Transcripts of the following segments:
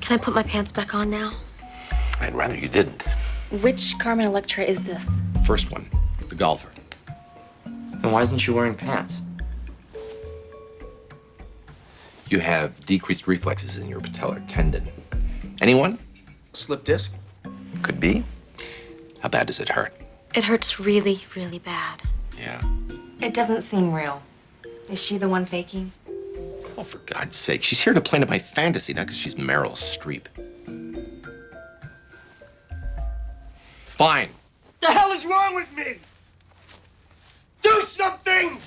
Can I put my pants back on now? I'd rather you didn't. Which Carmen Electra is this? First one, the golfer. Then why isn't she wearing pants? You have decreased reflexes in your patellar tendon. Anyone? Slip disc? Could be. How bad does it hurt? It hurts really, really bad. Yeah. It doesn't seem real. Is she the one faking? Oh, for God's sake. She's here to play into my fantasy, not because she's Meryl Streep. Fine. The hell is wrong with me? Do something!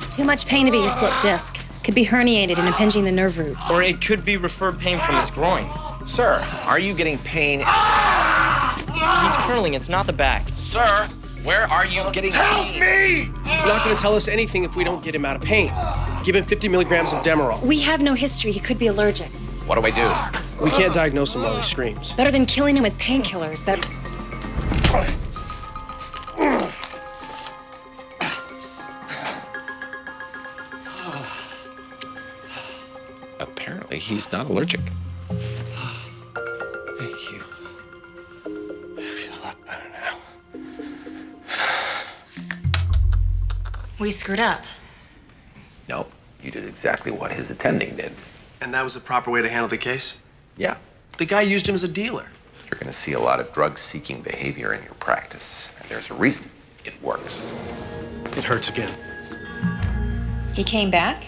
Too much pain to be a slip disc. Could be herniated and impinging the nerve root. Or it could be referred pain from his groin. Sir, are you getting pain? He's curling, it's not the back. Sir, where are you getting pain? Me! He's not going to tell us anything if we don't get him out of pain. Give him 50 milligrams of Demerol. We have no history. He could be allergic. What do I do? We can't diagnose him while he screams. Better than killing him with painkillers that... Apparently, he's not allergic. Thank you. I feel a lot better now. We screwed up. No, you did exactly what his attending did. And that was the proper way to handle the case? Yeah. The guy used him as a dealer. You're going to see a lot of drug-seeking behavior in your practice. And there's a reason it works. It hurts again. He came back?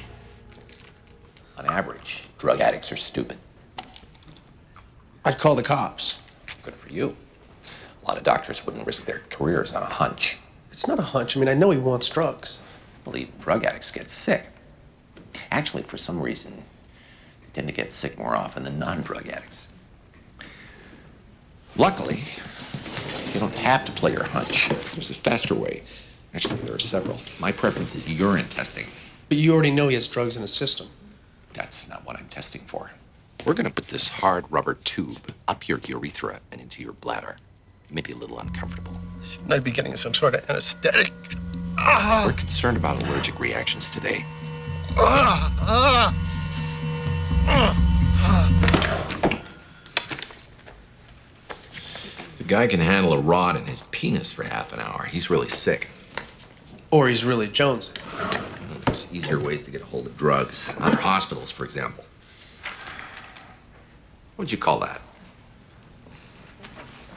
On average, drug addicts are stupid. I'd call the cops. Good for you. A lot of doctors wouldn't risk their careers on a hunch. It's not a hunch. I mean, I know he wants drugs. Well, even drug addicts get sick. Actually, for some reason, they tend to get sick more often than non-drug addicts. Luckily, you don't have to play your hunch. There's a faster way. Actually, there are several. My preference is urine testing. But you already know he has drugs in his system. That's not what I'm testing for. We're going to put this hard rubber tube up your urethra and into your bladder. It may be a little uncomfortable. Shouldn't I be getting some sort of anesthetic? We're concerned about allergic reactions today. The guy can handle a rod in his penis for half an hour. He's really sick. Or he's really Jonesy. There's easier ways to get a hold of drugs. Other hospitals, for example. What'd you call that?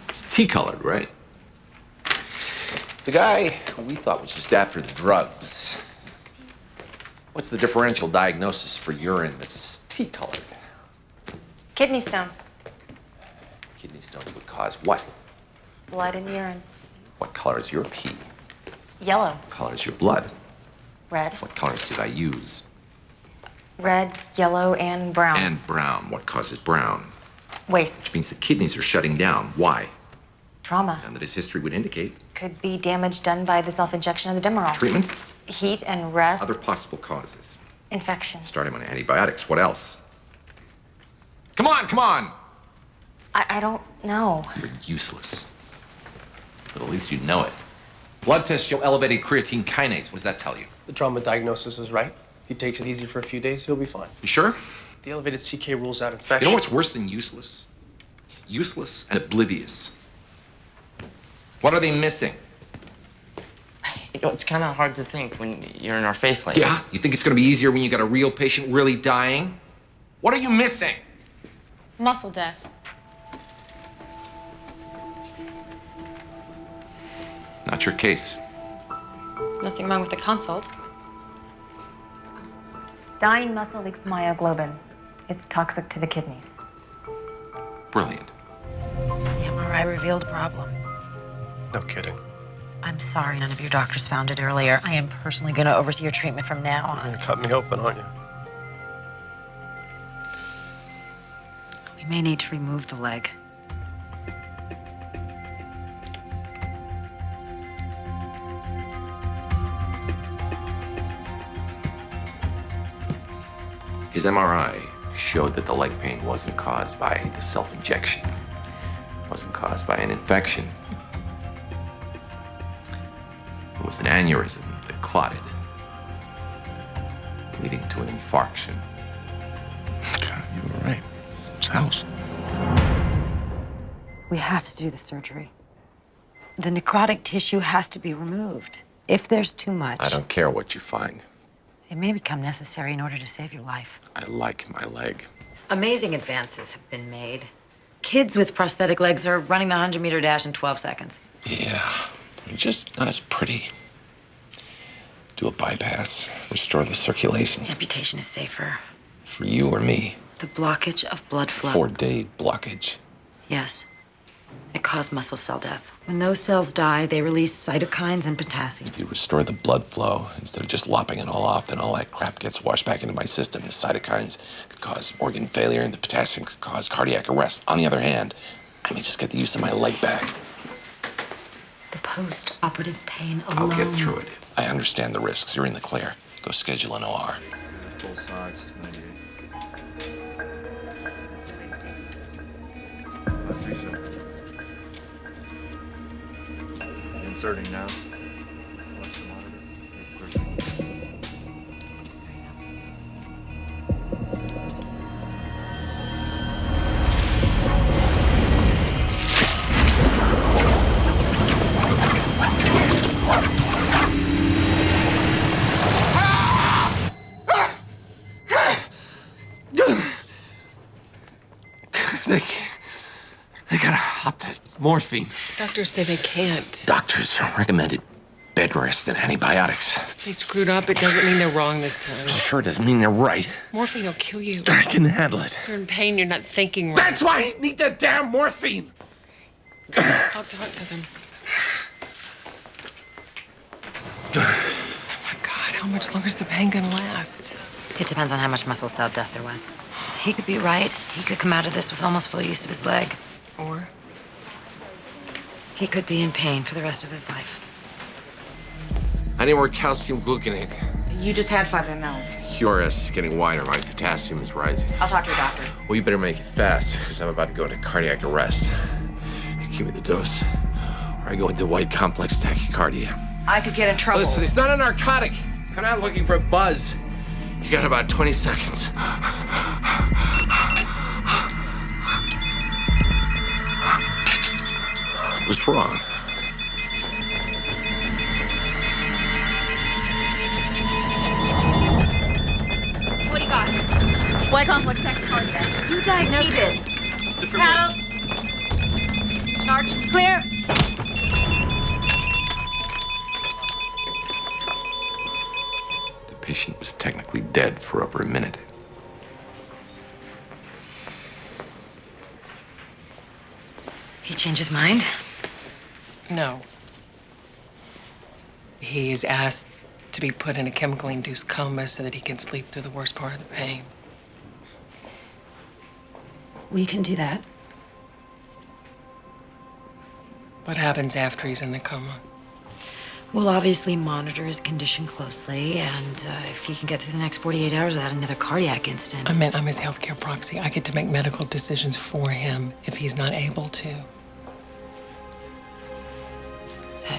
It's tea-colored, right? The guy who we thought was just after the drugs. What's the differential diagnosis for urine that's tea-colored? Kidney stone. Kidney stones would cause what? Blood and urine. What color is your pee? Yellow. What color is your blood? Red. What colors did I use? Red, yellow, and brown. And brown. What causes brown? Waste. Which means the kidneys are shutting down. Why? Trauma. And that his history would indicate. Could be damage done by the self-injection of the Demerol. Treatment? Heat and rest. Other possible causes. Infection. Starting on antibiotics. What else? Come on, come on! I don't know. You're useless. But at least you know it. Blood test show elevated creatine kinase. What does that tell you? The trauma diagnosis is right. If he takes it easy for a few days, he'll be fine. You sure? The elevated CK rules out infection. You know what's worse than useless? Useless and oblivious. What are they missing? You know, it's kind of hard to think when you're in our face like Yeah? You think it's going to be easier when you got a real patient really dying? What are you missing? Muscle death. Not your case. Nothing wrong with the consult. Dying muscle leaks myoglobin. It's toxic to the kidneys. Brilliant. The MRI revealed a problem. No kidding. I'm sorry none of your doctors found it earlier. I am personally going to oversee your treatment from now You're on. gonna cut me open, aren't you? We may need to remove the leg. His MRI showed that the leg pain wasn't caused by the self-injection. It wasn't caused by an infection. It was an aneurysm that clotted, leading to an infarction. God, you were mom's house. We have to do the surgery. The necrotic tissue has to be removed. If there's too much, I don't care what you find. it may become necessary in order to save your life. I like my leg. Amazing advances have been made. Kids with prosthetic legs are running the 100-meter dash in 12 seconds. Yeah, they're just not as pretty. Do a bypass, restore the circulation. Amputation is safer. For you or me. The blockage of blood flow. 4-day blockage. Yes. It caused muscle cell death. When those cells die, they release cytokines and potassium. If you restore the blood flow, instead of just lopping it all off, then all that crap gets washed back into my system. The cytokines could cause organ failure, and the potassium could cause cardiac arrest. On the other hand, I may just get the use of my leg back. The post-operative pain alone. I'll get through it. I understand the risks. You're in the clear. Go schedule an OR. Full size is 98. 537. Inserting now. Watch the monitor. They gotta up that morphine. Doctors say they can't. Doctors recommended bed rest and antibiotics. They screwed up. It doesn't mean they're wrong this time. Sure doesn't mean they're right. Morphine will kill you. I can handle it. You're in pain. You're not thinking right. That's why I need the damn morphine. I'll talk to them. Oh my God, how much longer is the pain gonna last? It depends on how much muscle cell death there was. He could be right. He could come out of this with almost full use of his leg. Or? He could be in pain for the rest of his life. I need more calcium gluconate. You just had 5 mLs. QRS is getting wider. My potassium is rising. I'll talk to your doctor. Well, you better make it fast, because I'm about to go into cardiac arrest. Give me the dose, or I go into white complex tachycardia. I could get in trouble. Listen, it's not a narcotic. I'm not looking for a buzz. You got about 20 seconds. What's wrong? What do you got? White complex tachycardia. You diagnosed it. Paddles. Charge. Clear. The patient was technically dead for over a minute. He changed his mind? No. He is asked to be put in a chemically induced coma so that he can sleep through the worst part of the pain. We can do that. What happens after he's in the coma? We'll obviously monitor his condition closely, and if he can get through the next 48 hours without another cardiac incident. I meant I'm his healthcare proxy. I get to make medical decisions for him if he's not able to.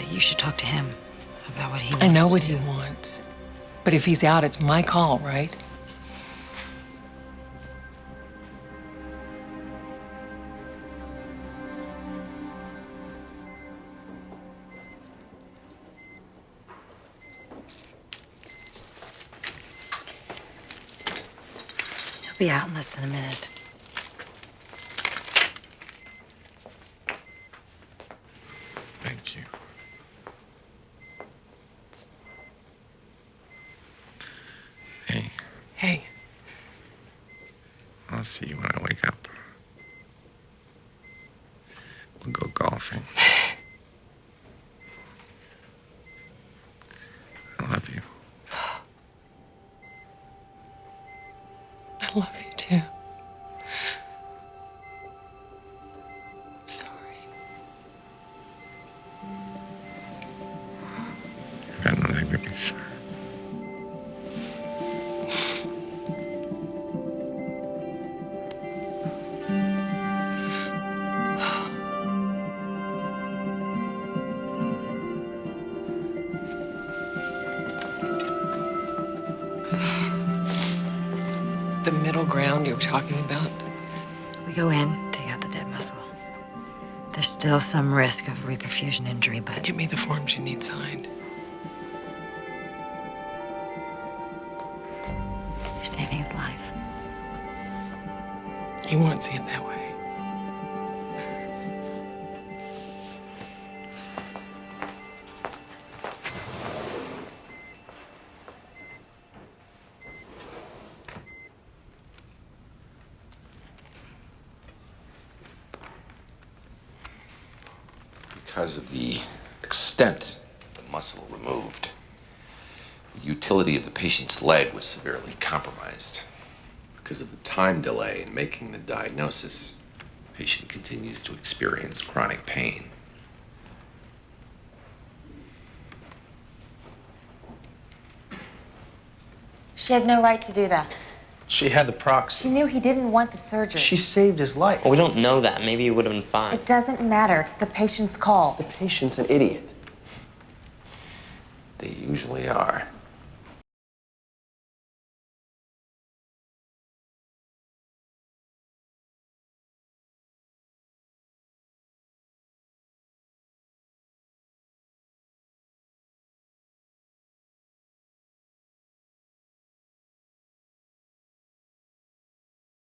You should talk to him about what he wants. I know what to he do. wants. But if he's out, it's my call, right? He'll be out in less than a minute. Thank you. Hey, Hey, I'll see you when I wake up. We'll go golfing. I love you. I love you too. I'm sorry. I've got nothing to be sorry. The middle ground you were talking about, go in, take out the dead muscle. There's still some risk of reperfusion injury, but... Give me the forms you need signed. You're saving his life. He won't see it that way. Because of the extent of the muscle removed, the utility of the patient's leg was severely compromised. Because of the time delay in making the diagnosis, the patient continues to experience chronic pain. She had no right to do that. She had the proxy. She knew he didn't want the surgery. She saved his life. Well, we don't know that. Maybe he would have been fine. It doesn't matter. It's the patient's call. The patient's an idiot. They usually are.